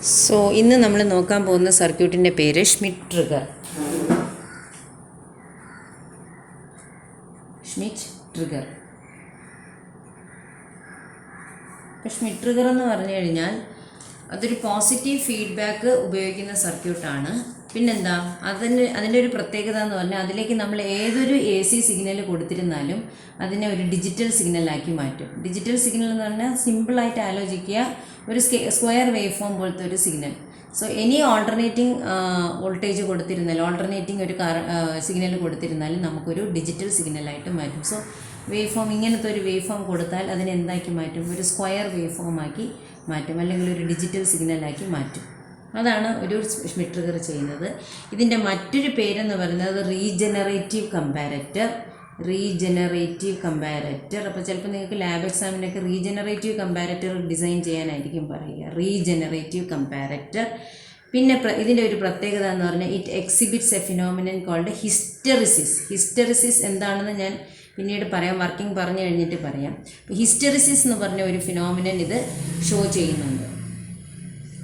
So ഇന്ന് നമ്മൾ നോക്കാൻ പോകുന്ന സർക്യൂട്ടിൻ്റെ പേര് ഷ്മിറ്റ് ട്രിഗർ. Schmitt trigger. ഇപ്പോൾ ഷ്മിറ്റ് ട്രിഗർ എന്ന് പറഞ്ഞു കഴിഞ്ഞാൽ അതൊരു പോസിറ്റീവ് ഫീഡ്ബാക്ക് ഉപയോഗിക്കുന്ന സർക്യൂട്ടാണ്. പിന്നെന്താ അതിൻ്റെ ഒരു പ്രത്യേകത എന്ന് പറഞ്ഞാൽ അതിലേക്ക് നമ്മൾ ഏതൊരു AC സിഗ്നൽ കൊടുത്തിരുന്നാലും അതിനെ ഒരു ഡിജിറ്റൽ സിഗ്നലാക്കി മാറ്റും. ഡിജിറ്റൽ സിഗ്നൽ എന്ന് പറഞ്ഞാൽ സിമ്പിളായിട്ട് ആലോചിക്കുക, ഒരു സ്ക്വയർ വേവ് ഫോം പോലത്തെ ഒരു signal. So any alternating voltage കൊടുത്തിരുന്നാലും ഓൾട്ടർനേറ്റിംഗ് ഒരു സിഗ്നൽ കൊടുത്തിരുന്നാലും നമുക്കൊരു ഡിജിറ്റൽ സിഗ്നലായിട്ട് മാറ്റും. സോ വേവ് ഫോം ഇങ്ങനത്തെ ഒരു വേവ് ഫോം കൊടുത്താൽ അതിനെ എന്താക്കി മാറ്റും? ഒരു സ്ക്വയർ വേവ് ഫോമാക്കി മാറ്റും, അല്ലെങ്കിൽ ഒരു ഡിജിറ്റൽ സിഗ്നലാക്കി മാറ്റും. അതാണ് ഒരു ഷ്മിറ്റ് ട്രിഗർ ചെയ്യുന്നത്. ഇതിൻ്റെ മറ്റൊരു പേരെന്ന് പറയുന്നത് റീജനറേറ്റീവ് കമ്പാരറ്റർ. അപ്പോൾ ചിലപ്പോൾ നിങ്ങൾക്ക് ലാബ് എക്സാമിനൊക്കെ റീജനറേറ്റീവ് കമ്പാരറ്റർ ഡിസൈൻ ചെയ്യാനായിരിക്കും പറയുക, റീജനറേറ്റീവ് കമ്പാരറ്റർ. പിന്നെ ഇതിൻ്റെ ഒരു പ്രത്യേകത എന്ന് പറഞ്ഞാൽ it exhibits a phenomenon called hysteresis. Hysteresis എന്താണെന്ന് ഞാൻ പിന്നീട് പറയാം, വർക്കിംഗ് പറഞ്ഞു കഴിഞ്ഞിട്ട് പറയാം. ഹിസ്റ്ററിസിസ് എന്ന് പറഞ്ഞ ഒരു ഫിനോമിനൻ ഇത് ഷോ ചെയ്യുന്നുണ്ട്.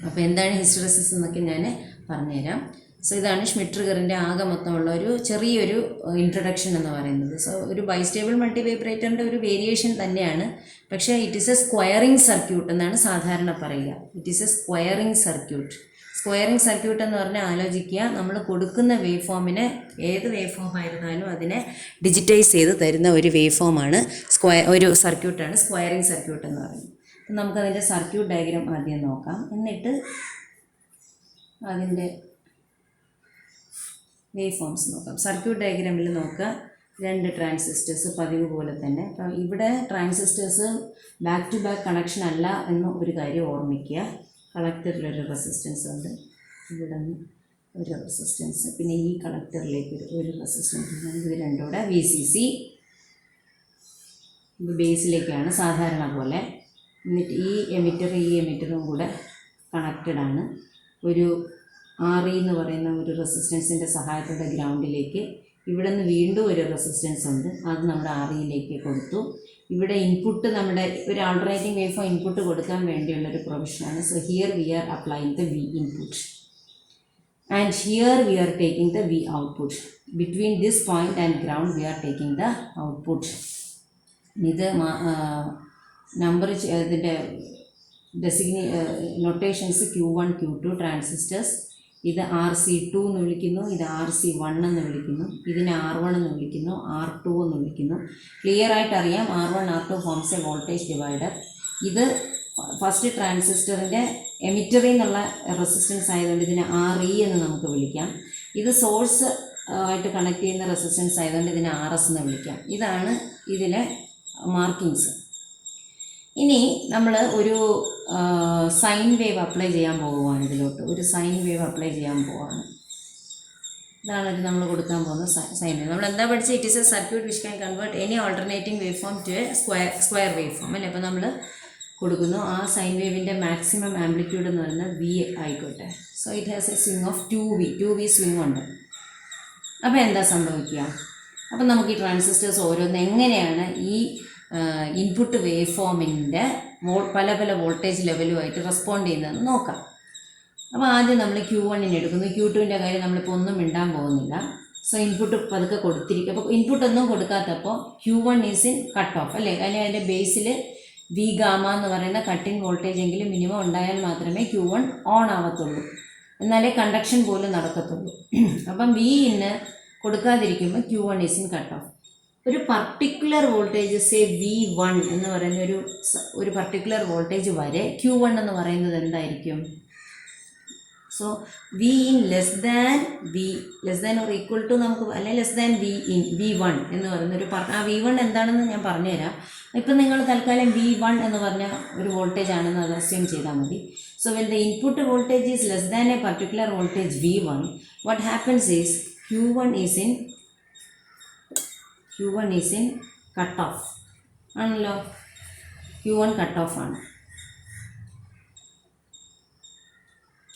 അപ്പോൾ എന്താണ് ഹിസ്റ്ററിസിസ് എന്നൊക്കെ ഞാൻ പറഞ്ഞുതരാം. സോ ഇതാണ് ഷ്മിറ്റ് ട്രിഗറിൻ്റെ ആകെ മൊത്തമുള്ള ഒരു ചെറിയൊരു ഇൻട്രൊഡക്ഷൻ എന്ന് പറയുന്നത്. സോ ഒരു ബൈസ്റ്റേബിൾ മൾട്ടി വൈബ്രേറ്ററിൻ്റെ ഒരു വേരിയേഷൻ തന്നെയാണ്, പക്ഷേ it is A squaring circuit എന്നാണ് സാധാരണ പറയുക. It is A squaring circuit. Squaring circuit എന്ന് പറഞ്ഞാൽ ആലോചിക്കുക, നമ്മൾ കൊടുക്കുന്ന വേവ് ഫോമിനെ, ഏത് വേവ് ഫോം ആയിരുന്നാലും അതിനെ ഡിജിറ്റൈസ് ചെയ്ത് തരുന്ന ഒരു വേവ് ഫോമാണ് ഒരു സർക്യൂട്ടാണ് സ്ക്വയറിംഗ് സർക്യൂട്ട് എന്ന് പറയുന്നത്. നമുക്കതിൻ്റെ സർക്യൂട്ട് ഡയഗ്രാം ആദ്യം നോക്കാം, എന്നിട്ട് അതിൻ്റെ വേവ് ഫോംസ് നോക്കാം. സർക്യൂട്ട് ഡയഗ്രാമിൽ നോക്കുക, 2 ട്രാൻസിസ്റ്റേഴ്സ് പതിവ് പോലെ തന്നെ. അപ്പം ഇവിടെ transistors back to back connection അല്ല എന്ന് ഒരു കാര്യം ഓർമ്മിക്കുക. കളക്ടറിലൊരു റെസിസ്റ്റൻസ് ഉണ്ട്, ഇവിടെ നിന്ന് ഒരു റെസിസ്റ്റൻസ്, പിന്നെ ഈ കളക്ടറിലേക്ക് ഒരു റെസിസ്റ്റൻസ്. ഇത് രണ്ടും കൂടെ VCC ബേസിലേക്കാണ് സാധാരണ പോലെ. എന്നിട്ട് ഈ എമിറ്ററും കൂടെ കണക്റ്റഡ് ആണ്. ഒരു RE എന്ന് പറയുന്ന ഒരു റെസിസ്റ്റൻസിൻ്റെ സഹായത്തോടെ ഗ്രൗണ്ടിലേക്ക്. ഇവിടെ നിന്ന് വീണ്ടും ഒരു റെസിസ്റ്റൻസ് ഉണ്ട്, അത് നമ്മുടെ REയിലേക്ക് കൊടുത്തു. ഇവിടെ ഇൻപുട്ട് നമ്മുടെ ഒരു ആൾട്ടർനേറ്റിംഗ് വേവ് ഫോം ഇൻപുട്ട് കൊടുക്കാൻ വേണ്ടിയുള്ളൊരു പ്രൊവിഷനാണ്. So here we are applying the V input and here we are taking the V output. Between this point and ground we are taking the output. ഇത് number ഇതിൻ്റെ notations Q1 Q2 transistors. ഇത് RC2 എന്ന് വിളിക്കുന്നു, ഇത് RC1 എന്ന് വിളിക്കുന്നു, ഇതിനെ R1 എന്ന് വിളിക്കുന്നു, R2 എന്ന് വിളിക്കുന്നു. ക്ലിയർ ആയിട്ട് അറിയാം, R1 R2 forms A voltage divider. ഇത് ഫസ്റ്റ് ട്രാൻസിസ്റ്ററിൻ്റെ എമിറ്ററിൽ നിന്നുള്ള റെസിസ്റ്റൻസ് ആയതുകൊണ്ട് ഇതിനെ RE എന്ന് നമുക്ക് വിളിക്കാം. ഇത് സോഴ്സ് ആയിട്ട് കണക്ട് ചെയ്യുന്ന റെസിസ്റ്റൻസ് ആയതുകൊണ്ട് ഇതിനെ RS എന്ന് വിളിക്കാം. ഇതാണ് ഇതിലെ മാർക്കിങ്സ്. ഇനി നമ്മൾ ഒരു സൈൻ വേവ് അപ്ലൈ ചെയ്യാൻ പോവുകയാണ്. ഇതിലോട്ട് ഒരു സൈൻ വേവ് അപ്ലൈ ചെയ്യാൻ പോവുകയാണ്. ഇതാണ് ഇത് നമ്മൾ കൊടുക്കാൻ പോകുന്ന സൈൻ വേവ്. നമ്മൾ എന്താ പഠിച്ചത്? It is a circuit which can convert any alternating wave form to a square wave form അല്ലേ. അപ്പോൾ നമ്മൾ കൊടുക്കുന്നു. ആ സൈൻ വേവിൻ്റെ മാക്സിമം ആംപ്ലിറ്റ്യൂഡ് എന്ന് പറയുന്നത് V ആയിക്കോട്ടെ. So it has A swing of 2V swing ഉണ്ട്. അപ്പോൾ എന്താ സംഭവിക്കുക? അപ്പം നമുക്ക് ഈ ട്രാൻസിസ്റ്റേഴ്സ് ഓരോന്ന് എങ്ങനെയാണ് ഈ ഇൻപുട്ട് വേവ് ഫോമിൻ്റെ പല പല വോൾട്ടേജ് ലെവലുമായിട്ട് റെസ്പോണ്ട് ചെയ്യുന്നതെന്ന് നോക്കാം. അപ്പോൾ ആദ്യം നമ്മൾ Q1 എടുക്കുന്നു. Q2ൻ്റെ കാര്യം നമ്മളിപ്പോൾ ഒന്നും മിണ്ടാൻ പോകുന്നില്ല. സോ ഇൻപുട്ട് പതുക്കെ കൊടുത്തിരിക്കും. അപ്പോൾ ഇൻപുട്ടൊന്നും കൊടുക്കാത്തപ്പോൾ Q1 is in cut of അല്ലേ. അല്ലെങ്കിൽ അതിൻ്റെ ബേസിൽ V ഗാമ എന്ന് പറയുന്ന കട്ടിങ് വോൾട്ടേജ് എങ്കിലും മിനിമം ഉണ്ടായാൽ മാത്രമേ Q1 ഓൺ ആവത്തുള്ളൂ, എന്നാലേ കണ്ടക്ഷൻ പോലും നടക്കത്തുള്ളൂ. അപ്പം Vന് കൊടുക്കാതിരിക്കുമ്പോൾ Q1 is in cut of. ഒരു പർട്ടിക്കുലർ വോൾട്ടേജ് സേ V1 എന്ന് പറയുന്ന ഒരു പർട്ടിക്കുലർ വോൾട്ടേജ് വരെ Q1 എന്ന് പറയുന്നത് എന്തായിരിക്കും? So V in less than or equal to നമുക്ക്, അല്ലെങ്കിൽ ലെസ് ദാൻ V1 എന്ന് പറയുന്ന ആ V1 എന്താണെന്ന് ഞാൻ പറഞ്ഞുതരാം. ഇപ്പം നിങ്ങൾ തൽക്കാലം V1 എന്ന് പറഞ്ഞ ഒരു വോൾട്ടേജ് ആണെന്ന് അത് അസ്യൂം ചെയ്താൽ മതി. So when the input voltage is less than A particular voltage V1, what happens is Q1 is in cut of ആണല്ലോ. Q1 കട്ട് ഓഫ് ആണ്.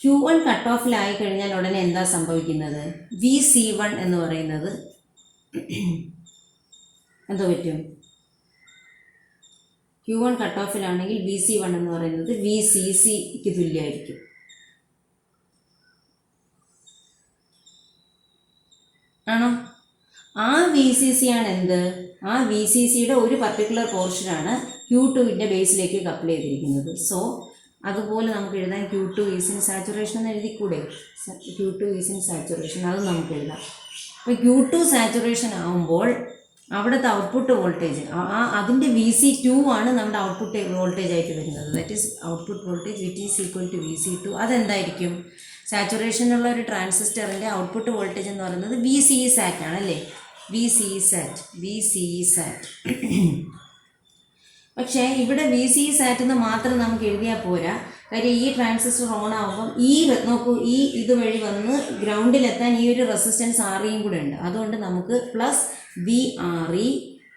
Q1 കട്ട് ഓഫിലായി കഴിഞ്ഞാൽ ഉടനെ എന്താ സംഭവിക്കുന്നത്? VC1 എന്ന് പറയുന്നത് എന്തോ പറ്റും? Q1 കട്ട് ഓഫിലാണെങ്കിൽ VC1 എന്ന് പറയുന്നത് VCCക്ക് തുല്യമായിരിക്കും. ആണോ? ആ വി സി സി ആണ് എന്ത്? ആ വി സി സിയുടെ ഒരു പർട്ടിക്കുലർ പോർഷനാണ് Q2വിൻ്റെ ബേസിലേക്ക് കപ്പിൾ ചെയ്തിരിക്കുന്നത്. സോ അതുപോലെ നമുക്ക് എഴുതാൻ Q2 ഈസ് ഇൻ സാച്ചുറേഷൻ എന്ന് എഴുതിക്കൂടെ? Q2 ഈസ് ഇൻ സാച്ചുറേഷൻ, അത് നമുക്ക് എഴുതാം. അപ്പോൾ Q2 സാച്ചുറേഷൻ ആകുമ്പോൾ അവിടുത്തെ ഔട്ട്പുട്ട് വോൾട്ടേജ് അതിൻ്റെ VC2 ആണ് നമ്മുടെ ഔട്ട്പുട്ട് വോൾട്ടേജ് ആയിട്ട് വരുന്നത്. That is output voltage which is equal to VC2. അതെന്തായിരിക്കും? സാച്ചുറേഷനുള്ള ഒരു ട്രാൻസിസ്റ്ററിൻ്റെ ഔട്ട്പുട്ട് വോൾട്ടേജ് എന്ന് പറയുന്നത് VCE SAT ആണല്ലേ? VCE SAT. പക്ഷേ ഇവിടെ VCE SAT എന്ന് മാത്രം നമുക്ക് എഴുതിയാൽ പോരാ. കാര്യം ഈ ട്രാൻസിസ്റ്റർ ഓൺ ആകുമ്പം നോക്കൂ, ഇതുവഴി വന്ന് ഗ്രൗണ്ടിലെത്താൻ ഈ ഒരു റെസിസ്റ്റൻസ് REയും കൂടെ ഉണ്ട്. അതുകൊണ്ട് നമുക്ക് plus VRE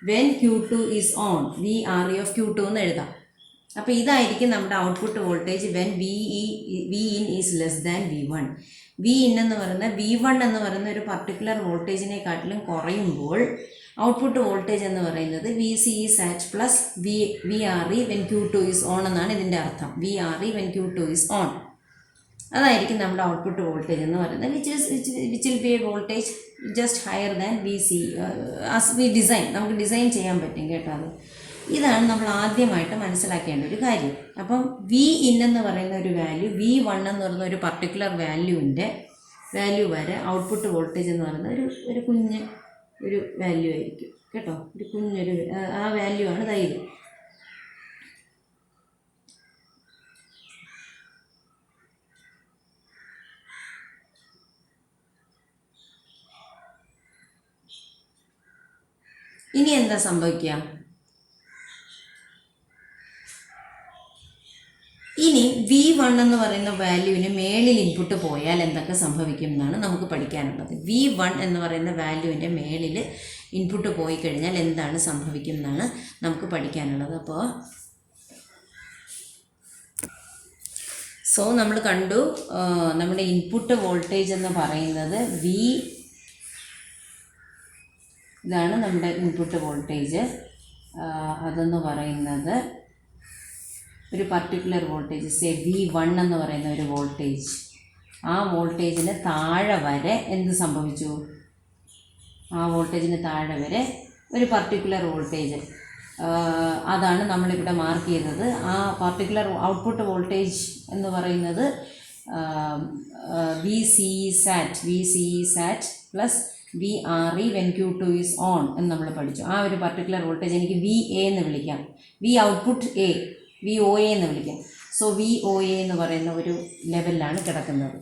when Q2 is on, VRE of Q2 എന്ന് എഴുതാം. അപ്പോൾ ഇതായിരിക്കും നമ്മുടെ output voltage when Vin is less than V1. Vin എന്ന് പറയുന്ന V1 എന്ന് പറയുന്ന ഒരു പർട്ടിക്കുലർ വോൾട്ടേജിനെക്കാട്ടിലും കുറയുമ്പോൾ ഔട്ട്പുട്ട് വോൾട്ടേജ് എന്ന് പറയുന്നത് VCE SAT plus VRE when Q2 is on എന്നാണ് ഇതിൻ്റെ അർത്ഥം. VRE when Q2 is on, അതായിരിക്കും നമ്മുടെ ഔട്ട്പുട്ട് വോൾട്ടേജ് എന്ന് പറയുന്നത്. Which will be A voltage just higher than VCE as we design. നമുക്ക് ഡിസൈൻ ചെയ്യാൻ പറ്റും കേട്ടോ. അത് ഇതാണ് നമ്മൾ ആദ്യമായിട്ട് മനസ്സിലാക്കേണ്ട ഒരു കാര്യം. അപ്പം Vin എന്ന് പറയുന്ന ഒരു വാല്യൂ V1 എന്ന് പറയുന്ന ഒരു പർട്ടിക്കുലർ വാല്യൂ വരെ ഔട്ട്പുട്ട് വോൾട്ടേജ് എന്ന് പറയുന്ന ഒരു കുഞ്ഞ് ഒരു വാല്യൂ ആയിരിക്കും കേട്ടോ. ഒരു കുഞ്ഞൊരു ആ വാല്യൂ ആണ് ഇത്. ഇനി എന്താ സംഭവിക്കുക? ഇനി V1 എന്ന് പറയുന്ന വാല്യൂവിന് മേളിൽ ഇൻപുട്ട് പോയാൽ എന്തൊക്കെ സംഭവിക്കും എന്നാണ് നമുക്ക് പഠിക്കാനുള്ളത്. V1 എന്ന് പറയുന്ന വാല്യൂവിൻ്റെ മേളിൽ ഇൻപുട്ട് പോയി കഴിഞ്ഞാൽ എന്താണ് സംഭവിക്കും എന്നാണ് നമുക്ക് പഠിക്കാനുള്ളത്. അപ്പോൾ നമ്മൾ കണ്ടു നമ്മുടെ ഇൻപുട്ട് വോൾട്ടേജ് എന്ന് പറയുന്നത് ഇതാണ് നമ്മുടെ ഇൻപുട്ട് വോൾട്ടേജ്. അതെന്ന് പറയുന്നത് ഒരു പർട്ടിക്കുലർ വോൾട്ടേജ് V1 എന്ന് പറയുന്ന ഒരു വോൾട്ടേജ്. ആ വോൾട്ടേജിന് താഴെ വരെ എന്ത് സംഭവിച്ചു? ആ വോൾട്ടേജിന് താഴെ വരെ ഒരു പർട്ടിക്കുലർ വോൾട്ടേജ്, അതാണ് നമ്മളിവിടെ മാർക്ക് ചെയ്തത്. ആ പർട്ടിക്കുലർ ഔട്ട്പുട്ട് വോൾട്ടേജ് എന്ന് പറയുന്നത് VCE SAT plus VRE when Q2 is on എന്ന് നമ്മൾ പഠിച്ചു. ആ ഒരു പർട്ടിക്കുലർ വോൾട്ടേജ് എനിക്ക് VA എന്ന് വിളിക്കാം. ഔട്ട്പുട്ട് VOA എന്ന് വിളിക്കാം. സോ VOA എന്ന് പറയുന്ന ഒരു ലെവലിലാണ് കിടക്കുന്നത്.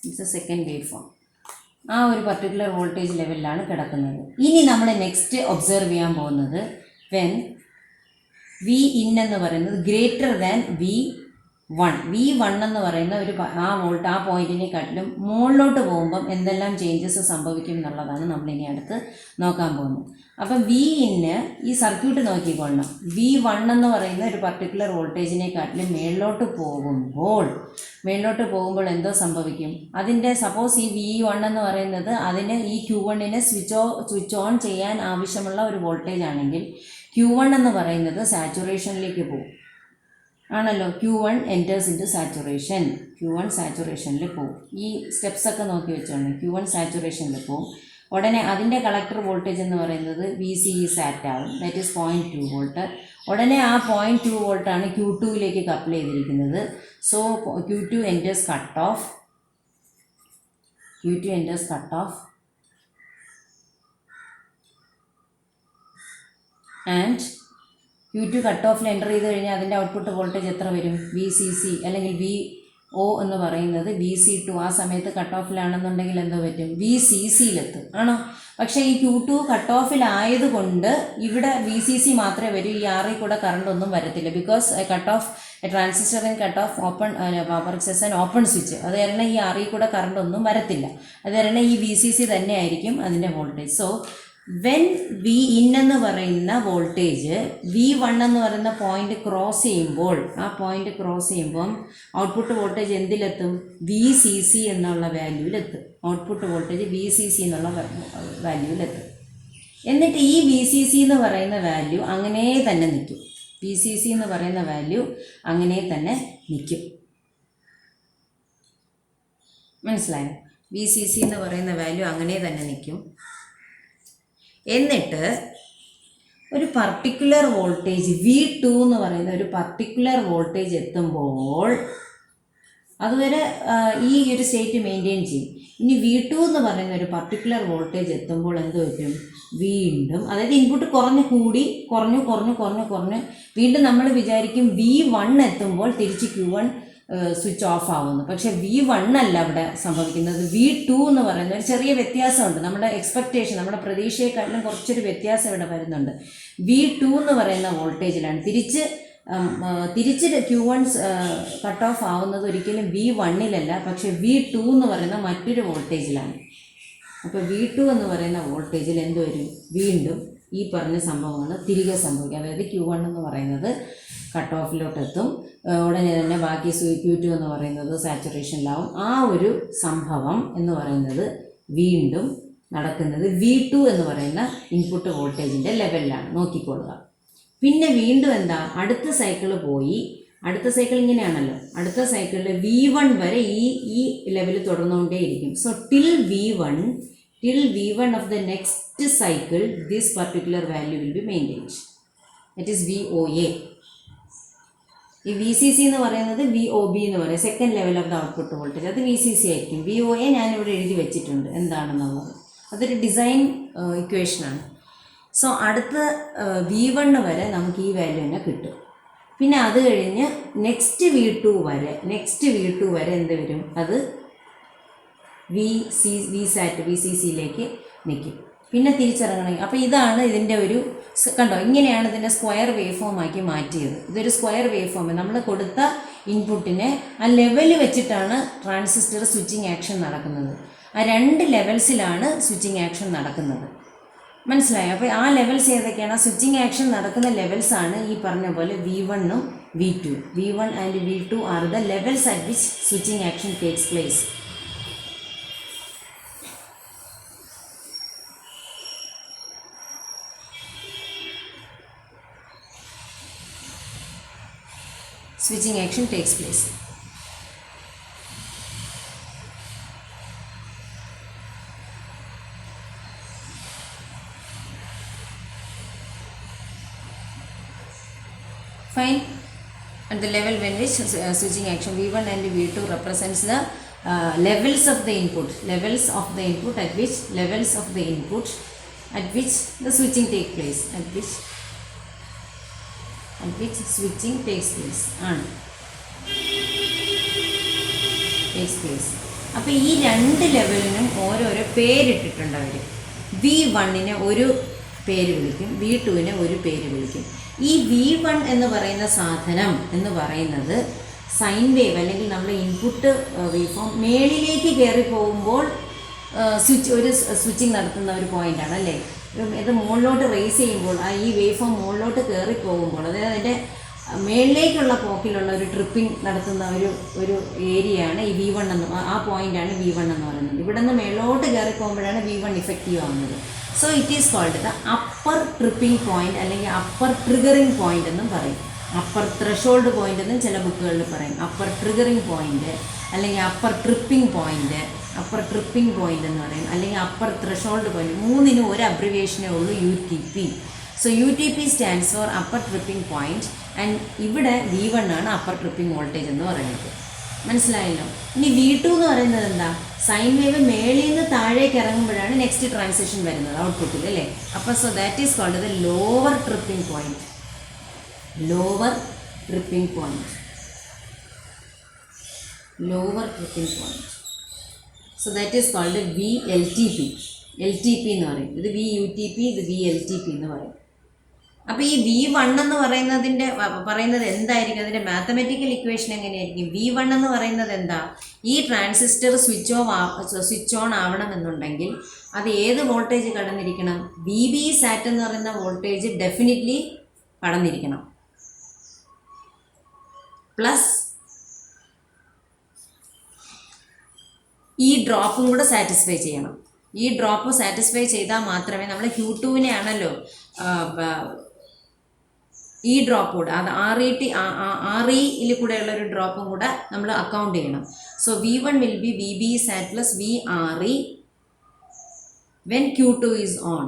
It's A second wave form. ആ ഒരു പർട്ടിക്കുലർ വോൾട്ടേജ് ലെവലിലാണ് കിടക്കുന്നത്. ഇനി നമ്മൾ നെക്സ്റ്റ് ഒബ്സർവ് ചെയ്യാൻ പോകുന്നത് വെൻ Vin എന്ന് പറയുന്നത് ഗ്രേറ്റർ ദാൻ V1 എന്ന് പറയുന്ന ആ പോയിന്റിനെക്കാട്ടിലും മുകളിലോട്ട് പോകുമ്പം എന്തെല്ലാം ചേഞ്ചസ് സംഭവിക്കും എന്നുള്ളതാണ് നമ്മളിനി അടുത്ത് നോക്കാൻ പോകുന്നത്. അപ്പം Vin ഈ സർക്യൂട്ട് നോക്കിക്കൊള്ളണം. V1 എന്ന് പറയുന്ന ഒരു പർട്ടിക്കുലർ വോൾട്ടേജിനെക്കാട്ടിലും മേളിലോട്ട് പോകുമ്പോൾ എന്തോ സംഭവിക്കും? അതിൻ്റെ സപ്പോസ് ഈ V1 എന്ന് പറയുന്നത് അതിന് ഈ Q1നെ സ്വിച്ച് ഓൺ ചെയ്യാൻ ആവശ്യമുള്ള ഒരു വോൾട്ടേജ് ആണെങ്കിൽ Q1 എന്ന് പറയുന്നത് സാച്ചുറേഷനിലേക്ക് പോകും ആണല്ലോ. Q1 enters into saturation. Q1 സാച്ചുറേഷനിൽ പോകും. ഈ സ്റ്റെപ്സൊക്കെ നോക്കി വെച്ചോണ്ട് Q1 സാച്ചുറേഷനിൽ പോകും. ഉടനെ അതിൻ്റെ കളക്ടർ വോൾട്ടേജ് എന്ന് പറയുന്നത് VCE SAT ആവും. That is 0.2 volt. ഉടനെ ആ 0.2 വോൾട്ടാണ് Q2വിലേക്ക് കപ്പിൾ ചെയ്തിരിക്കുന്നത്. So Q2 enters cut off. And Q2 cut ഓഫിൽ എൻ്റർ ചെയ്ത് കഴിഞ്ഞാൽ അതിൻ്റെ ഔട്ട്പുട്ട് വോൾട്ടേജ് എത്ര വരും? VCC അല്ലെങ്കിൽ VO എന്ന് പറയുന്നത് VC2. ആ സമയത്ത് കട്ട് ഓഫിലാണെന്നുണ്ടെങ്കിൽ എന്തോ പറ്റും? VCCയിലെത്തും ആണോ? പക്ഷേ ഈ Q2 കട്ട് ഓഫിലായതുകൊണ്ട് ഇവിടെ VCC മാത്രമേ വരൂ. ഈ RE കൂടെ കറണ്ട് ഒന്നും വരത്തില്ല. Because cut off transistor in cut off open power excess and open switch. അത് കാരണം ഈ RE കൂടെ കറണ്ട് ഒന്നും വരത്തില്ല. അത് കാരണം ഈ VCC തന്നെ ആയിരിക്കും അതിൻ്റെ വോൾട്ടേജ്. സോ വെൻ Vin എന്ന് പറയുന്ന വോൾട്ടേജ് V1 എന്ന് പറയുന്ന പോയിന്റ് ക്രോസ് ചെയ്യുമ്പം ഔട്ട്പുട്ട് വോൾട്ടേജ് എന്തിലെത്തും? VCC എന്നുള്ള വാല്യൂവിലെത്തും. ഔട്ട്പുട്ട് വോൾട്ടേജ് VCC എന്നുള്ള വാല്യൂവിലെത്തും. എന്നിട്ട് ഈ VCC എന്ന് പറയുന്ന വാല്യൂ അങ്ങനെ തന്നെ നിൽക്കും. മനസ്സിലായോ? VCC എന്ന് പറയുന്ന വാല്യൂ അങ്ങനെ തന്നെ നിൽക്കും. എന്നിട്ട് ഒരു പർട്ടിക്കുലർ വോൾട്ടേജ് V2 എന്ന് പറയുന്ന ഒരു പർട്ടിക്കുലർ വോൾട്ടേജ് എത്തുമ്പോൾ അതുവരെ ഈ ഒരു സ്റ്റേറ്റ് മെയിൻറ്റെയിൻ ചെയ്യും. ഇനി V2 എന്ന് പറയുന്ന ഒരു പർട്ടിക്കുലർ വോൾട്ടേജ് എത്തുമ്പോൾ എന്ത് പറ്റും? വീണ്ടും, അതായത് ഇൻപുട്ട് കുറഞ്ഞ് വീണ്ടും നമ്മൾ വിചാരിക്കും V1 എത്തുമ്പോൾ തിരിച്ച് Q1 സ്വിച്ച് ഓഫ് ആവുന്നു. പക്ഷേ V1 അല്ല അവിടെ സംഭവിക്കുന്നത്. V2 എന്ന് പറയുന്ന ഒരു ചെറിയ വ്യത്യാസമുണ്ട്. നമ്മുടെ എക്സ്പെക്റ്റേഷൻ, നമ്മുടെ പ്രതീക്ഷയെക്കാട്ടിലും കുറച്ചൊരു വ്യത്യാസം ഇവിടെ വരുന്നുണ്ട്. V2 എന്ന് പറയുന്ന വോൾട്ടേജിലാണ് തിരിച്ച് Q1 കട്ട് ഓഫ് ആവുന്നത് ഒരിക്കലും V1-ലല്ല, പക്ഷേ V2 എന്ന് പറയുന്ന മറ്റൊരു വോൾട്ടേജിലാണ്. അപ്പോൾ V2 എന്ന് പറയുന്ന വോൾട്ടേജിൽ എന്ത് വരും? വീണ്ടും ഈ പറഞ്ഞ സംഭവങ്ങൾ തിരികെ സംഭവിക്കും. അതായത് Q1 എന്ന് പറയുന്നത് കട്ട് ഓഫിലോട്ടെത്തും, ഉടനെ തന്നെ ബാക്കി Q2 എന്ന് പറയുന്നത് സാച്ചുറേഷനിലാവും. ആ ഒരു സംഭവം എന്ന് പറയുന്നത് വീണ്ടും നടക്കുന്നത് V2 എന്ന് പറയുന്ന ഇൻപുട്ട് വോൾട്ടേജിൻ്റെ ലെവലിലാണ്. നോക്കിക്കൊള്ളുക. പിന്നെ വീണ്ടും എന്താ, അടുത്ത സൈക്കിൾ പോയി, അടുത്ത സൈക്കിൾ ഇങ്ങനെയാണല്ലോ, അടുത്ത സൈക്കിളിൽ V1 വരെ ഈ ലെവൽ തുടർന്നുകൊണ്ടേയിരിക്കും. So till V1 of the next cycle this particular value will be maintained. That is VOA. ഈ VCC എന്ന് പറയുന്നത് VOB എന്ന് പറയും, second level of the output voltage. അത് VCC ആയിരിക്കും. VOA ഞാനിവിടെ എഴുതി വെച്ചിട്ടുണ്ട് എന്താണെന്നുള്ളത്. അതൊരു ഡിസൈൻ ഇക്വേഷനാണ്. സോ അടുത്ത V1 വരെ നമുക്ക് ഈ വാല്യൂ തന്നെ കിട്ടും. പിന്നെ അത് കഴിഞ്ഞ് നെക്സ്റ്റ് V2 വരെ എന്ത് വരും? അത് VCCയിലേക്ക് നിൽക്കും. പിന്നെ തിരിച്ചിറങ്ങണമെങ്കിൽ, അപ്പോൾ ഇതാണ് ഇതിൻ്റെ ഒരു കണ്ടോ, ഇങ്ങനെയാണ് ഇതിൻ്റെ സ്ക്വയർ വേവ് ഫോം ആക്കി മാറ്റിയത്. ഇതൊരു സ്ക്വയർ വേവ് ഫോം. നമ്മൾ കൊടുത്ത ഇൻപുട്ടിനെ ആ ലെവൽ വെച്ചിട്ടാണ് ട്രാൻസിസ്റ്റർ സ്വിച്ചിങ് ആക്ഷൻ നടക്കുന്നത്. ആ 2 ലെവൽസിലാണ് സ്വിച്ചിങ് ആക്ഷൻ നടക്കുന്നത്. മനസ്സിലായോ? അപ്പോൾ ആ ലെവൽസ് ഏതൊക്കെയാണ്? സ്വിച്ചിങ് ആക്ഷൻ നടക്കുന്ന ലെവൽസാണ് ഈ പറഞ്ഞ പോലെ V1ഉം V2. V1 and V2 are the levels at which switching action takes place. Switching action takes place. Fine. At the level when which switching action V1 and V2 represents the levels of the input, at which the switching takes place, at which switching takes place. അപ്പോൾ ഈ 2 ലെവലിനും ഓരോരോ പേരിട്ടിട്ടുണ്ട് അവർ. V1നെ ഒരു പേര് വിളിക്കും, V2നെ ഒരു പേര് വിളിക്കും. ഈ V1 എന്ന് പറയുന്ന സാധനം എന്ന് പറയുന്നത് സൈൻ വേവ് അല്ലെങ്കിൽ നമ്മുടെ ഇൻപുട്ട് വേവ് ഫോം മേളിലേക്ക് കയറി പോകുമ്പോൾ സ്വിച്ചിങ് നടത്തുന്ന ഒരു പോയിൻ്റാണ് അല്ലേ. ഇത് മുകളിലോട്ട് റേസ് ചെയ്യുമ്പോൾ ഈ വേവ് ഫോം മുകളിലോട്ട് കയറി പോകുമ്പോൾ, അതായത് അതിൻ്റെ മേളിലേക്കുള്ള പോക്കിലുള്ള ഒരു ട്രിപ്പിംഗ് നടത്തുന്ന ഒരു ഏരിയയാണ് ഈ V1 എന്ന്, ആ പോയിൻ്റാണ് V1 എന്ന് പറയുന്നത്. ഇവിടെ നിന്ന് മേളിലോട്ട് കയറി പോകുമ്പോഴാണ് V1 ഇഫക്റ്റീവ് ആവുന്നത്. So it is called the upper tripping point അല്ലെങ്കിൽ അപ്പർ ട്രിഗറിംഗ് പോയിൻ്റ് എന്നും പറയും. അപ്പർ ത്രഷോൾഡ് പോയിൻ്റ് എന്നും ചില ബുക്കുകളിൽ പറയും. അപ്പർ ട്രിഗറിംഗ് പോയിൻ്റ് അല്ലെങ്കിൽ അപ്പർ ട്രിപ്പിംഗ് പോയിൻ്റ് എന്ന് പറയും, അല്ലെങ്കിൽ അപ്പർ ത്രഷോൾഡ് പോയിൻ്റ്. മൂന്നിനും ഒരു അബ്രിവിയേഷനേ ഉള്ളൂ, UTP. So UTP stands for upper tripping point. And ഇവിടെ V1 ആണ് അപ്പർ ട്രിപ്പിംഗ് വോൾട്ടേജ് എന്ന് പറയുന്നത്. മനസ്സിലായല്ലോ? ഇനി V2 എന്ന് പറയുന്നത് എന്താ? സൈൻ വേവ് മേളിൽ നിന്ന് താഴേക്ക് ഇറങ്ങുമ്പോഴാണ് നെക്സ്റ്റ് ട്രാൻസിഷൻ വരുന്നത് ഔട്ട്പുട്ടിൽ അല്ലേ. അപ്പോൾ so that is called the lower tripping point. So that is called VLTP. LTP എന്ന് പറയും. ഇത് VUTP, ഇത് VLTP എന്ന് പറയും. അപ്പോൾ ഈ V1 എന്ന് പറയുന്നത് എന്തായിരിക്കും? അതിൻ്റെ മാത്തമെറ്റിക്കൽ ഇക്വേഷൻ എങ്ങനെയായിരിക്കും? V1 എന്ന് പറയുന്നത് എന്താ? ഈ ട്രാൻസിസ്റ്റർ സ്വിച്ച് ഓൺ ആവണമെന്നുണ്ടെങ്കിൽ അത് ഏത് വോൾട്ടേജ് കടന്നിരിക്കണം? VB സാറ്റ് എന്ന് പറയുന്ന വോൾട്ടേജ് ഡെഫിനിറ്റ്ലി കടന്നിരിക്കണം. പ്ലസ് ഈ ഡ്രോപ്പും കൂടെ സാറ്റിസ്ഫൈ ചെയ്യണം. ഈ ഡ്രോപ്പ് സാറ്റിസ്ഫൈ ചെയ്താൽ മാത്രമേ നമ്മൾ Q2നെ ആണല്ലോ ഈ ഡ്രോപ്പ് കൂടെ അത് REയിൽ കൂടെയുള്ള ഒരു ഡ്രോപ്പും കൂടെ നമ്മൾ അക്കൗണ്ട് ചെയ്യണം. So V1 will be VBE SAT plus VRE when Q2 is on.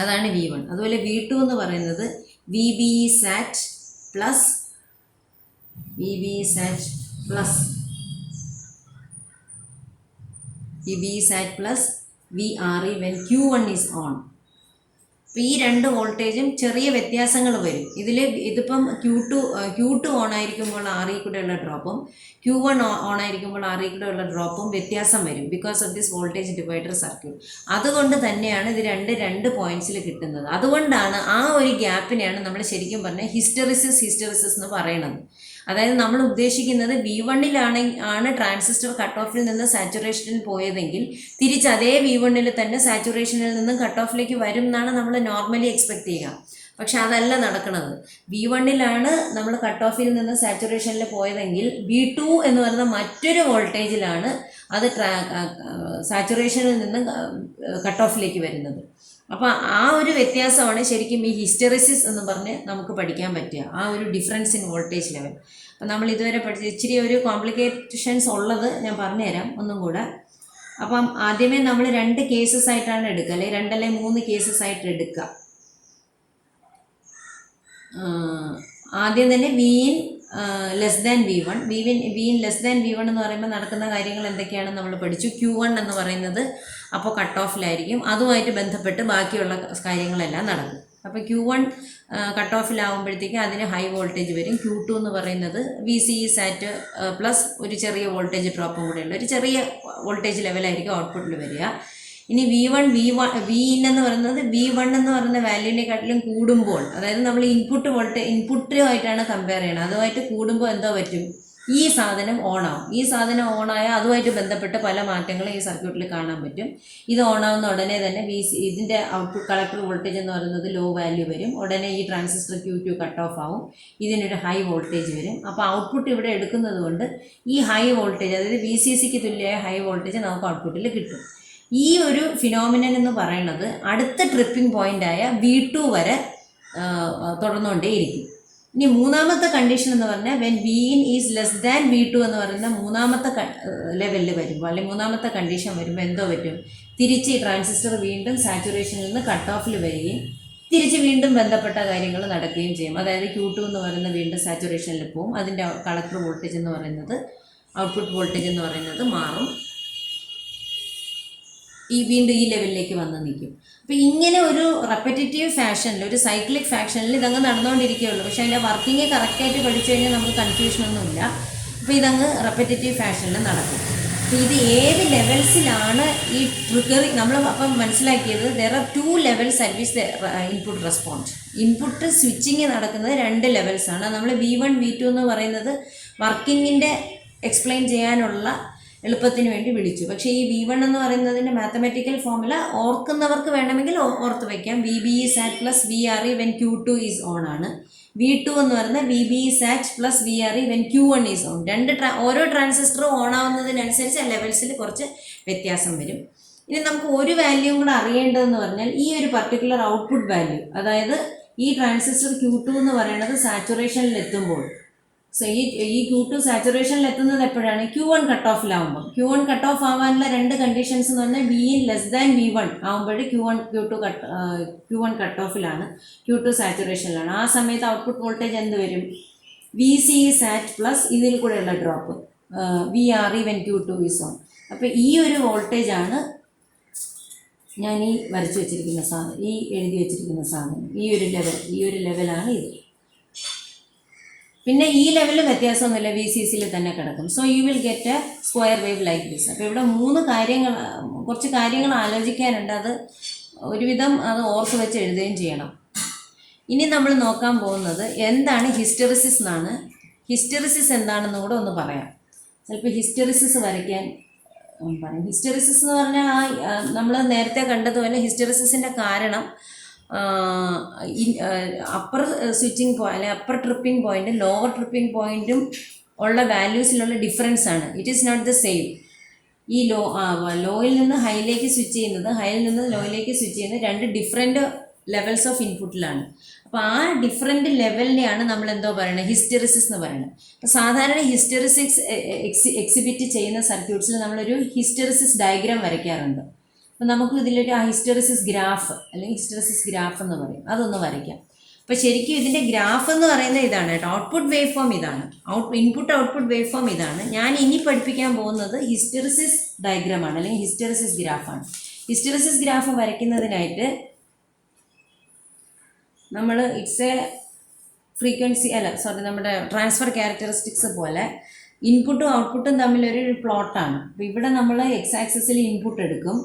അതാണ് V1. അതുപോലെ V2 എന്ന് പറയുന്നത് VBE SAT plus VBE SAT plus VRE when Q1 is on. അപ്പോൾ ഈ രണ്ട് വോൾട്ടേജും ചെറിയ വ്യത്യാസങ്ങൾ വരും. ഇതിപ്പം Q2 ഓൺ ആയിരിക്കുമ്പോൾ RE കൂടെയുള്ള ഡ്രോപ്പും Q1 ഓൺ ആയിരിക്കുമ്പോൾ RE കൂടെയുള്ള ഡ്രോപ്പും വ്യത്യാസം വരും because of this voltage divider circuit. അതുകൊണ്ട് തന്നെയാണ് ഇത് രണ്ട് പോയിന്റ്സിൽ കിട്ടുന്നത്. അതുകൊണ്ടാണ് ആ ഒരു ഗ്യാപ്പിനെയാണ് നമ്മൾ ശരിക്കും പറഞ്ഞാൽ ഹിസ്റ്ററിസിസ് എന്ന് പറയുന്നത്. അതായത് നമ്മൾ ഉദ്ദേശിക്കുന്നത് V1 ട്രാൻസിസ്റ്റർ കട്ട് ഓഫിൽ നിന്ന് സാച്ചുറേഷനിൽ പോയതെങ്കിൽ തിരിച്ച് അതേ V1 തന്നെ സാച്ചുറേഷനിൽ നിന്നും കട്ട് ഓഫിലേക്ക് വരും എന്നാണ് നമ്മൾ നോർമലി എക്സ്പെക്ട് ചെയ്യുക. പക്ഷെ അതല്ല നടക്കുന്നത്. V1 നമ്മൾ കട്ട് ഓഫിൽ നിന്ന് സാച്ചുറേഷനിൽ പോയതെങ്കിൽ V2 എന്ന് പറയുന്ന മറ്റൊരു വോൾട്ടേജിലാണ് അത് സാച്ചുറേഷനിൽ നിന്ന് കട്ട് ഓഫിലേക്ക് വരുന്നത്. അപ്പോൾ ആ ഒരു വ്യത്യാസമാണ് ശരിക്കും ഈ ഹിസ്റ്ററിസിസ് എന്ന് പറഞ്ഞ് നമുക്ക് പഠിക്കാൻ പറ്റുക, ആ ഒരു ഡിഫറൻസ് ഇൻ വോൾട്ടേജ് ലെവൽ. അപ്പം നമ്മൾ ഇതുവരെ പഠിച്ച ഇച്ചിരി ഒരു കോംപ്ലിക്കേഷൻസ് ഉള്ളത് ഞാൻ പറഞ്ഞുതരാം ഒന്നും കൂടെ. അപ്പം ആദ്യമേ നമ്മൾ 2 കേസസ് ആയിട്ടാണ് എടുക്കുക, അല്ലെങ്കിൽ 2 അല്ലെങ്കിൽ 3 കേസസ് ആയിട്ട് എടുക്കുക. ആദ്യം തന്നെ Vin less than V1. Vin less than V1 എന്ന് പറയുമ്പോൾ നടക്കുന്ന കാര്യങ്ങൾ എന്തൊക്കെയാണെന്ന് നമ്മൾ പഠിച്ചു. Q1 എന്ന് പറയുന്നത് അപ്പോൾ കട്ട് ഓഫിലായിരിക്കും, അതുമായിട്ട് ബന്ധപ്പെട്ട് ബാക്കിയുള്ള കാര്യങ്ങളെല്ലാം നടക്കും. അപ്പോൾ Q1 കട്ട് ഓഫിലാവുമ്പോഴത്തേക്ക് അതിന് ഹൈ വോൾട്ടേജ് വരും. Q2 എന്ന് പറയുന്നത് VCE SAT പ്ലസ് ഒരു ചെറിയ വോൾട്ടേജ് ഡ്രോപ്പും കൂടെയുള്ള ഒരു ചെറിയ വോൾട്ടേജ് ലെവലായിരിക്കും ഔട്ട്പുട്ടിൽ വരിക. ഇനി Vin എന്ന് പറയുന്നത് V1 എന്ന് പറയുന്ന വാല്യൂവിനെക്കാട്ടിലും കൂടുമ്പോൾ, അതായത് നമ്മൾ ഇൻപുട്ടുമായിട്ടാണ് കമ്പയർ ചെയ്യണം, അതുമായിട്ട് കൂടുമ്പോൾ എന്തോ പറ്റും, ഈ സാധനം ഓണാവും. ഈ സാധനം ഓണായാൽ അതുമായിട്ട് ബന്ധപ്പെട്ട് പല മാറ്റങ്ങളും ഈ സർക്യൂട്ടിൽ കാണാൻ പറ്റും. ഇത് ഓണാവുന്ന ഉടനെ തന്നെ ഇതിൻ്റെ ഔട്ട്പുട്ട് കളക്ടർ വോൾട്ടേജ് എന്ന് പറയുന്നത് ലോ വാല്യൂ വരും. ഉടനെ ഈ ട്രാൻസിസ്റ്റർ Q2 കട്ട് ഓഫ് ആവും, ഇതിനൊരു ഹൈ വോൾട്ടേജ് വരും. അപ്പോൾ ഔട്ട്പുട്ട് ഇവിടെ എടുക്കുന്നത് കൊണ്ട് ഈ ഹൈ വോൾട്ടേജ്, അതായത് VCCക്ക് തുല്യമായ ഹൈ വോൾട്ടേജ് നമുക്ക് ഔട്ട്പുട്ടിൽ കിട്ടും. ഈ ഒരു ഫിനോമിനൻ എന്ന് പറയുന്നത് അടുത്ത ട്രിപ്പിംഗ് പോയിൻ്റായ V2 വരെ തുടർന്നുകൊണ്ടേയിരിക്കും. ഇനി മൂന്നാമത്തെ കണ്ടീഷൻ എന്ന് പറഞ്ഞാൽ when Vin is less than V2 എന്ന് പറയുന്ന മൂന്നാമത്തെ ലെവലിൽ വരുമ്പോൾ, അല്ലെങ്കിൽ മൂന്നാമത്തെ കണ്ടീഷൻ വരുമ്പോൾ എന്തോ പറ്റും, തിരിച്ച് ഈ ട്രാൻസിസ്റ്റർ വീണ്ടും സാച്ചുറേഷനിൽ നിന്ന് കട്ട് ഓഫിൽ വരികയും തിരിച്ച് വീണ്ടും ബന്ധപ്പെട്ട കാര്യങ്ങൾ നടക്കുകയും ചെയ്യും. അതായത് Q2 എന്ന് പറയുന്നത് വീണ്ടും സാച്ചുറേഷനിൽ പോവും, അതിൻ്റെ കളക്ടർ വോൾട്ടേജ് എന്ന് പറയുന്നത്, ഔട്ട്പുട്ട് വോൾട്ടേജ് എന്ന് പറയുന്നത് മാറും, വീണ്ടും ഈ ലെവലിലേക്ക് വന്ന് നിൽക്കും. അപ്പോൾ ഇങ്ങനെ ഒരു റെപ്പറ്റേറ്റീവ് ഫാഷനിൽ, ഒരു സൈക്ലിക് ഫാഷനിൽ ഇതങ്ങ് നടന്നുകൊണ്ടിരിക്കുകയുള്ളൂ. പക്ഷേ അതിൻ്റെ വർക്കിംഗ് കറക്റ്റായിട്ട് പഠിച്ചു കഴിഞ്ഞാൽ നമുക്ക് കൺഫ്യൂഷനൊന്നുമില്ല. അപ്പോൾ ഇതങ്ങ് റെപ്പറ്റേറ്റീവ് ഫാഷനിൽ നടക്കും. അപ്പോൾ ഇത് ഏത് ലെവൽസിലാണ് ഈ ട്രിഗറിങ്, നമ്മൾ അപ്പം മനസ്സിലാക്കിയത് there are 2 level service input response. Input switching നടക്കുന്നത് 2 ലെവൽസാണ്. നമ്മൾ V1 V2 എന്ന് പറയുന്നത് വർക്കിങ്ങിൻ്റെ എക്സ്പ്ലെയിൻ ചെയ്യാനുള്ള എളുപ്പത്തിന് വേണ്ടി വിളിച്ചു. പക്ഷേ ഈ V1 എന്ന് പറയുന്നതിൻ്റെ മാത്തമാറ്റിക്കൽ ഫോർമുല ഓർക്കുന്നവർക്ക് വേണമെങ്കിൽ ഓർത്ത് വയ്ക്കാം. VBE SAT plus VRE when Q2 is on ആണ്. V2 എന്ന് പറയുന്നത് VBE SAT plus VRE when Q1 is on. ഓരോ ട്രാൻസിസ്റ്ററും ഓൺ ആവുന്നതിനനുസരിച്ച് ലെവൽസിൽ കുറച്ച് വ്യത്യാസം വരും. ഇനി നമുക്ക് ഒരു വാല്യൂം കൂടെ അറിയേണ്ടതെന്ന് പറഞ്ഞാൽ ഈ ഒരു പർട്ടിക്കുലർ ഔട്ട്പുട്ട് വാല്യൂ, അതായത് ഈ ട്രാൻസിസ്റ്റർ Q2 എന്ന് പറയുന്നത് സാച്ചുറേഷനിൽ എത്തുമ്പോൾ, സോ ഈ Q2 സാച്ചുറേഷനിൽ എത്തുന്നത് എപ്പോഴാണ്, Q1 cut ഓഫിലാവുമ്പോൾ. Q1 cut off ആവാനുള്ള 2 കണ്ടീഷൻസ് എന്ന് പറഞ്ഞാൽ Vin ലെസ് ദാൻ V1 ആകുമ്പോൾ Q1 കട്ട് ഓഫിലാണ്, Q2 സാച്ചുറേഷനിലാണ്. ആ സമയത്ത് ഔട്ട്പുട്ട് വോൾട്ടേജ് എന്ത് വരും, VCE SAT പ്ലസ് ഇതിൽ കൂടെയുള്ള drop VRE when Q2 is on. അപ്പോൾ ഈ ഒരു വോൾട്ടേജാണ് ഞാൻ ഈ വരച്ചു വെച്ചിരിക്കുന്ന സാധനം, ഈ എഴുതി വെച്ചിരിക്കുന്ന സാധനം, ഈ ഒരു ലെവലാണ് ഇത്. പിന്നെ ഈ ലെവലിൽ വ്യത്യാസമൊന്നുമില്ല, VCCയിൽ തന്നെ കിടക്കും. So you will get A square wave like this. അപ്പോൾ ഇവിടെ കുറച്ച് കാര്യങ്ങൾ ആലോചിക്കാനുണ്ട്. അത് ഒരുവിധം അത് ഓർത്ത് വെച്ച് എഴുതുകയും ചെയ്യണം. ഇനി നമ്മൾ നോക്കാൻ പോകുന്നത് എന്താണ് ഹിസ്റ്ററിസിസ് എന്നാണ്. ഹിസ്റ്ററിസിസ് എന്താണെന്ന് കൂടെ ഒന്ന് പറയാം. ചിലപ്പോൾ ഹിസ്റ്ററിസിസ് വരയ്ക്കാൻ പറയും. ഹിസ്റ്ററിസിസ് എന്ന് പറഞ്ഞാൽ നമ്മൾ നേരത്തെ കണ്ടതുപോലെ ഹിസ്റ്ററിസിസിൻ്റെ കാരണം upper switching point, upper tripping പോയിൻറ്റും ലോവർ ട്രിപ്പിംഗ് പോയിൻറ്റും ഉള്ള വാല്യൂസിലുള്ള ഡിഫറൻസ് ആണ്. It is not the same. ഈ ലോയിൽ നിന്ന് ഹൈയിലേക്ക് സ്വിച്ച് ചെയ്യുന്നത്, ഹൈയിൽ നിന്ന് ലോയിലേക്ക് സ്വിച്ച് ചെയ്യുന്നത് 2 ഡിഫറെൻറ്റ് ലെവൽസ് ഓഫ് ഇൻപുട്ടിലാണ്. അപ്പോൾ ആ ഡിഫറെൻറ്റ് ലെവലിനെയാണ് നമ്മൾ എന്തോ പറയുന്നത്, ഹിസ്റ്ററിസിസ് എന്ന് പറയുന്നത്. അപ്പോൾ സാധാരണ ഹിസ്റ്ററിസിസ് എക്സിബിറ്റ് ചെയ്യുന്ന സർക്യൂട്ട്സിൽ നമ്മളൊരു ഹിസ്റ്ററിസിസ് ഡയഗ്രാം വരയ്ക്കാറുണ്ട്. അപ്പോൾ നമുക്ക് ഇതിലൊരു ഹിസ്റ്ററിസിസ് ഗ്രാഫ് അല്ലെങ്കിൽ ഹിസ്റ്ററിസിസ് ഗ്രാഫ് എന്ന് പറയും, അതൊന്ന് വരയ്ക്കാം. അപ്പോൾ ശരിക്കും ഇതിൻ്റെ ഗ്രാഫ് എന്ന് പറയുന്നത് ഇതാണ് കേട്ടോ, ഔട്ട്പുട്ട് വേവ് ഫോം ഇതാണ്, ഇൻപുട്ട് ഔട്ട്പുട്ട് വേവ് ഫോം ഇതാണ്. ഞാൻ ഇനി പഠിപ്പിക്കാൻ പോകുന്നത് ഹിസ്റ്ററിസിസ് ഡയഗ്രാമാണ് അല്ലെങ്കിൽ ഹിസ്റ്ററിസിസ് ഗ്രാഫാണ്. ഹിസ്റ്ററിസിസ് ഗ്രാഫ് വരയ്ക്കുന്നതിനായിട്ട് നമ്മൾ ഇറ്റ്സ് എ ഫ്രീക്വൻസി നമ്മുടെ ട്രാൻസ്ഫർ ക്യാരക്ടറിസ്റ്റിക്സ് പോലെ ഇൻപുട്ടും ഔട്ട്പുട്ടും തമ്മിലൊരു പ്ലോട്ടാണ്. അപ്പോൾ ഇവിടെ നമ്മൾ എക്സ് ആക്സിസിൽ ഇൻപുട്ട് എടുക്കും,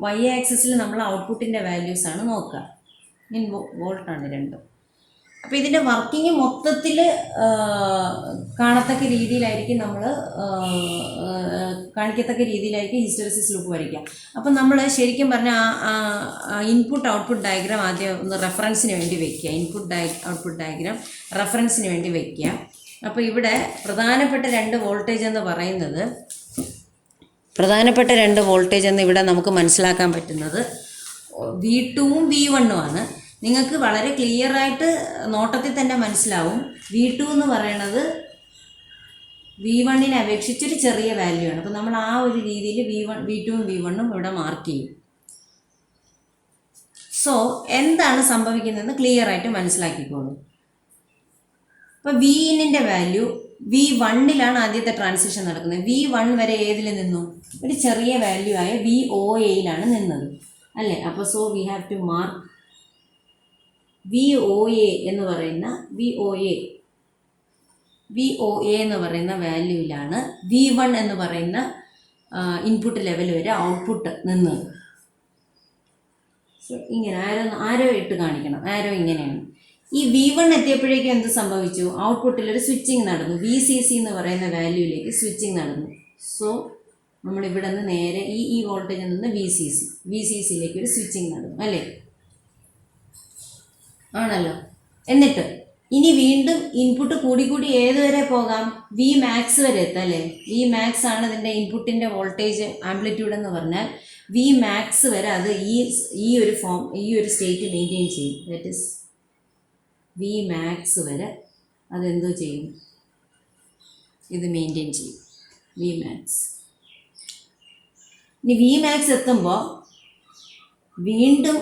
വൈ ആക്സിസിൽ നമ്മൾ ഔട്ട്പുട്ടിൻ്റെ വാല്യൂസാണ് നോക്കുക. ഇൻ വോൾട്ടാണ് രണ്ടും. അപ്പോൾ ഇതിൻ്റെ വർക്കിംഗ് മൊത്തത്തിൽ കാണത്തക്ക രീതിയിലായിരിക്കും കാണിക്കത്തക്ക രീതിയിലായിരിക്കും ഹിസ്റ്ററിസിസ് ലൂപ്പ് വരയ്ക്കുക. അപ്പം നമ്മൾ ശരിക്കും പറഞ്ഞാൽ ഇൻപുട്ട് ഔട്ട്പുട്ട് ഡയഗ്രാം ആദ്യം ഒന്ന് റെഫറൻസിന് വേണ്ടി വയ്ക്കുക. ഔട്ട്പുട്ട് ഡയഗ്രാം റെഫറൻസിന് വേണ്ടി വയ്ക്കുക. അപ്പോൾ ഇവിടെ പ്രധാനപ്പെട്ട രണ്ട് വോൾട്ടേജ് എന്ന് ഇവിടെ നമുക്ക് മനസ്സിലാക്കാൻ പറ്റുന്നത് V2ഉം V1ഉം ആണ്. നിങ്ങൾക്ക് വളരെ ക്ലിയറായിട്ട് നോട്ടത്തിൽ തന്നെ മനസ്സിലാവും. V2 എന്ന് പറയുന്നത് V1നെ അപേക്ഷിച്ചൊരു ചെറിയ വാല്യൂ ആണ്. അപ്പോൾ നമ്മൾ ആ ഒരു രീതിയിൽ V2ഉം V1ഉം ഇവിടെ മാർക്ക് ചെയ്യും. സോ എന്താണ് സംഭവിക്കുന്നതെന്ന് ക്ലിയറായിട്ട് മനസ്സിലാക്കിക്കോളൂ. അപ്പോൾ Vഇന്നിൻ്റെ വാല്യൂ V1ലാണ് ആദ്യത്തെ ട്രാൻസിഷൻ നടക്കുന്നത്. V1 വരെ ഏതിൽ നിന്നു? ഒരു ചെറിയ വാല്യൂ ആയ VOAയിലാണ് നിന്നത് അല്ലേ? അപ്പോൾ so we have to mark VOA എന്ന് പറയുന്ന വാല്യൂവിലാണ് V1 എന്ന് പറയുന്ന ഇൻപുട്ട് ലെവൽ വരെ ഔട്ട്പുട്ട് നിന്നത്. സോ ഇങ്ങനെ ആരോ ഇട്ട് കാണിക്കണം. ആരോ ഇങ്ങനെയാണ്. ഈ V1 എത്തിയപ്പോഴേക്കും എന്ത് സംഭവിച്ചു? ഔട്ട്പുട്ടിലൊരു സ്വിച്ചിങ് നടന്നു. VCC എന്ന് പറയുന്ന വാല്യൂവിലേക്ക് സ്വിച്ചിങ് നടന്നു. സോ നമ്മളിവിടെ നിന്ന് നേരെ ഈ വോൾട്ടേജിൽ നിന്ന് VCCയിലേക്ക് ഒരു സ്വിച്ചിങ് നടന്നു അല്ലേ? ആണല്ലോ. എന്നിട്ട് ഇനി വീണ്ടും ഇൻപുട്ട് കൂടി ഏതുവരെ പോകാം? Vmax വരെ എത്താം അല്ലേ? Vmax ആണ് ഇതിൻ്റെ ഇൻപുട്ടിൻ്റെ വോൾട്ടേജ് ആംപ്ലിറ്റ്യൂഡ് എന്ന് പറഞ്ഞാൽ Vmax വരെ അത് ഈ ഒരു സ്റ്റേറ്റ് മെയിൻറ്റെയിൻ ചെയ്യും. ദാറ്റ് ഈസ് Vmax വരെ അതെന്തോ ചെയ്യും? ഇത് മെയിൻറ്റെയിൻ ചെയ്യും Vmax. ഇനി Vmax എത്തുമ്പോൾ വീണ്ടും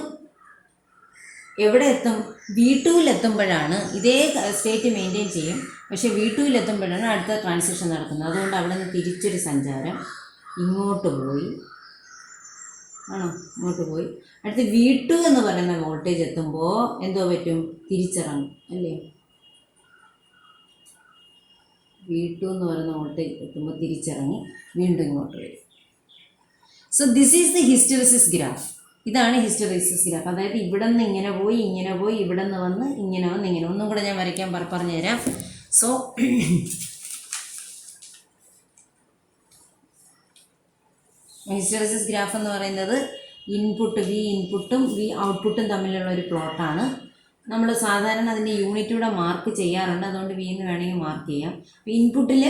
എവിടെ എത്തും? V2വിലെത്തുമ്പോഴാണ് ഇതേ സ്റ്റേറ്റ് മെയിൻറ്റെയിൻ ചെയ്യും. പക്ഷേ V2വിലെത്തുമ്പോഴാണ് അടുത്ത ട്രാൻസിഷൻ നടക്കുന്നത്. അതുകൊണ്ട് അവിടെ നിന്ന് തിരിച്ചൊരു സഞ്ചാരം ഇങ്ങോട്ട് പോയി അടുത്ത് V2 എന്ന് പറയുന്ന വോൾട്ടേജ് എത്തുമ്പോൾ എന്തോ പറ്റും? തിരിച്ചിറങ്ങും അല്ലേ? V2 എന്ന് പറയുന്ന വോൾട്ടേജ് എത്തുമ്പോൾ തിരിച്ചിറങ്ങി വീണ്ടും ഇങ്ങോട്ട് വരും. So this is the hysteresis graph. ഇതാണ് ഹിസ്റ്ററിസിസ് ഗ്രാഫ്. അതായത് ഇവിടെ നിന്ന് ഇങ്ങനെ പോയി ഇവിടെ നിന്ന് വന്ന് ഇങ്ങനെ ഒന്നും കൂടെ ഞാൻ വരയ്ക്കാൻ പറഞ്ഞു തരാം. സോ ഹിസ്റ്ററിസിസ് ഗ്രാഫ് എന്ന് പറയുന്നത് ഇൻപുട്ടും V ഔട്ട്പുട്ടും തമ്മിലുള്ള ഒരു പ്ലോട്ടാണ്. നമ്മൾ സാധാരണ അതിൻ്റെ യൂണിറ്റൂടെ മാർക്ക് ചെയ്യാറുണ്ട്. അതുകൊണ്ട് V എന്ന് വേണമെങ്കിൽ മാർക്ക് ചെയ്യാം. ഇൻപുട്ടിൽ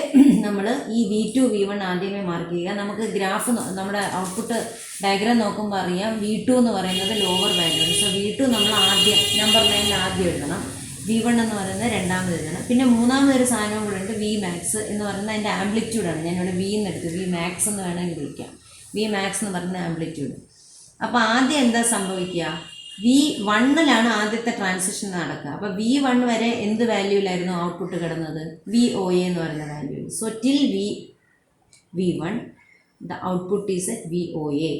നമ്മൾ ഈ V2 V1 ആദ്യമേ മാർക്ക് ചെയ്യുക. നമുക്ക് ഗ്രാഫ് നമ്മുടെ ഔട്ട്പുട്ട് ഡയഗ്രാം നോക്കുമ്പോൾ അറിയാം V2 എന്ന് പറയുന്നത് ലോവർ വാല്യൂ ആണ്. സോ V2 നമ്മൾ ആദ്യം നമ്പർ ലൈനിൽ ആദ്യം എഴുതണം. V1 എന്ന് പറയുന്നത് രണ്ടാമത് എഴുതണം. പിന്നെ മൂന്നാമതൊരു സാധനവും കൂടെ ഉണ്ട്, Vmax എന്ന് പറയുന്നത് അതിൻ്റെ ആംപ്ലിറ്റ്യൂഡാണ്. ഞാനിവിടെ V എന്ന് എടുത്ത് Vmax എന്ന് വേണമെങ്കിൽ വിളിക്കാം. Vmax എന്ന് പറയുന്ന ആംപ്ലിറ്റ്യൂഡ്. അപ്പോൾ ആദ്യം എന്താ സംഭവിക്കുക? V1ലാണ് ആദ്യത്തെ ട്രാൻസിഷൻ നടക്കുക. അപ്പോൾ V1 വരെ എന്ത് വാല്യൂവിലായിരുന്നു ഔട്ട്പുട്ട് കിടന്നത്? VOA എന്ന് പറയുന്ന value. So till V1 the output is at VOA.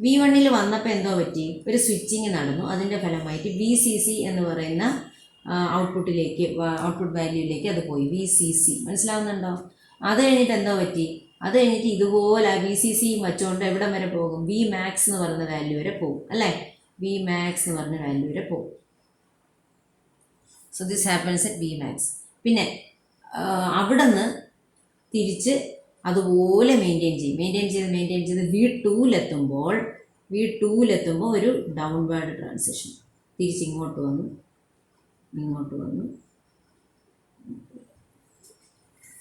V1ൽ വന്നപ്പോൾ എന്തോ പറ്റി? ഒരു സ്വിച്ചിങ് നടന്നു. അതിൻ്റെ ഫലമായിട്ട് VCC എന്ന് പറയുന്ന ഔട്ട്പുട്ട് വാല്യൂവിലേക്ക് അത് പോയി. VCC മനസ്സിലാവുന്നുണ്ടോ? അത് കഴിഞ്ഞിട്ട് എന്തോ പറ്റി? അത് കഴിഞ്ഞിട്ട് ഇതുപോലെ VCC വച്ചുകൊണ്ട് എവിടം വരെ പോകും? Vmax എന്ന് പറയുന്ന വാല്യൂ വരെ പോകും അല്ലേ? Vmax എന്ന് പറഞ്ഞ വാല്യൂ വരെ പോകും. So this happens at Vmax. പിന്നെ അവിടെ നിന്ന് തിരിച്ച് അതുപോലെ മെയിൻറ്റെയിൻ ചെയ്ത് V2വിലെത്തുമ്പോൾ ഒരു ഡൗൺവേർഡ് ട്രാൻസിഷൻ. തിരിച്ചിങ്ങോട്ട് വന്നു.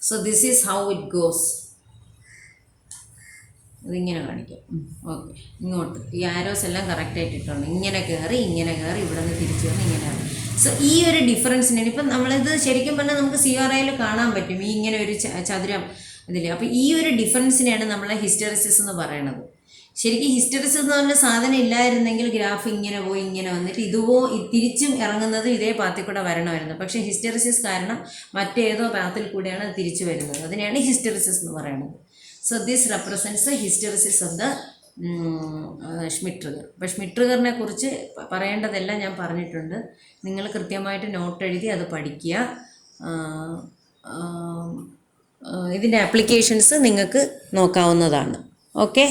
So this is how it goes. ഇതിങ്ങനെ കാണിക്കാം. ഓക്കെ, ഇങ്ങോട്ട് ഈ ആരോസ് എല്ലാം കറക്റ്റായിട്ട് ഇട്ടുണ്ട്. ഇങ്ങനെ കയറി ഇവിടെ നിന്ന് തിരിച്ചു വന്ന് ഇങ്ങനെയാണ്. സോ ഈ ഒരു ഡിഫറൻസിനാണ് ഇപ്പം നമ്മളിത് ശരിക്കും പറഞ്ഞാൽ നമുക്ക് CRIയിൽ കാണാൻ പറ്റും ഈ ഇങ്ങനെ ഒരു ചതുരം ഇതിൽ. അപ്പോൾ ഈ ഒരു ഡിഫറൻസിനെയാണ് നമ്മളെ ഹിസ്റ്ററിസിസ് എന്ന് പറയണത്. ശരിക്കും ഹിസ്റ്ററിസിസ് എന്ന് പറഞ്ഞ സാധനം ഇല്ലായിരുന്നെങ്കിൽ ഗ്രാഫ് ഇങ്ങനെ പോയി ഇങ്ങനെ വന്നിട്ട് തിരിച്ചും ഇറങ്ങുന്നത് ഇതേ പാത്തിൽ കൂടെ വരണമായിരുന്നു. പക്ഷേ ഹിസ്റ്ററിസിസ് കാരണം മറ്റേതോ പാത്തിൽ കൂടെയാണ് അത് തിരിച്ചു വരുന്നത്. അതിനെയാണ് ഹിസ്റ്ററിസിസ് എന്ന് പറയുന്നത്. So this represents the hysteresis of the Schmitt trigger. അപ്പോൾ ഷ്മിറ്റ് ട്രിഗറിനെ കുറിച്ച് പറയേണ്ടതെല്ലാം ഞാൻ പറഞ്ഞിട്ടുണ്ട്. നിങ്ങൾ കൃത്യമായിട്ട് നോട്ട് എഴുതി അത് പഠിക്കുക. ഇതിൻ്റെ ആപ്ലിക്കേഷൻസ് നിങ്ങൾക്ക് നോക്കാവുന്നതാണ്. ഓക്കെ.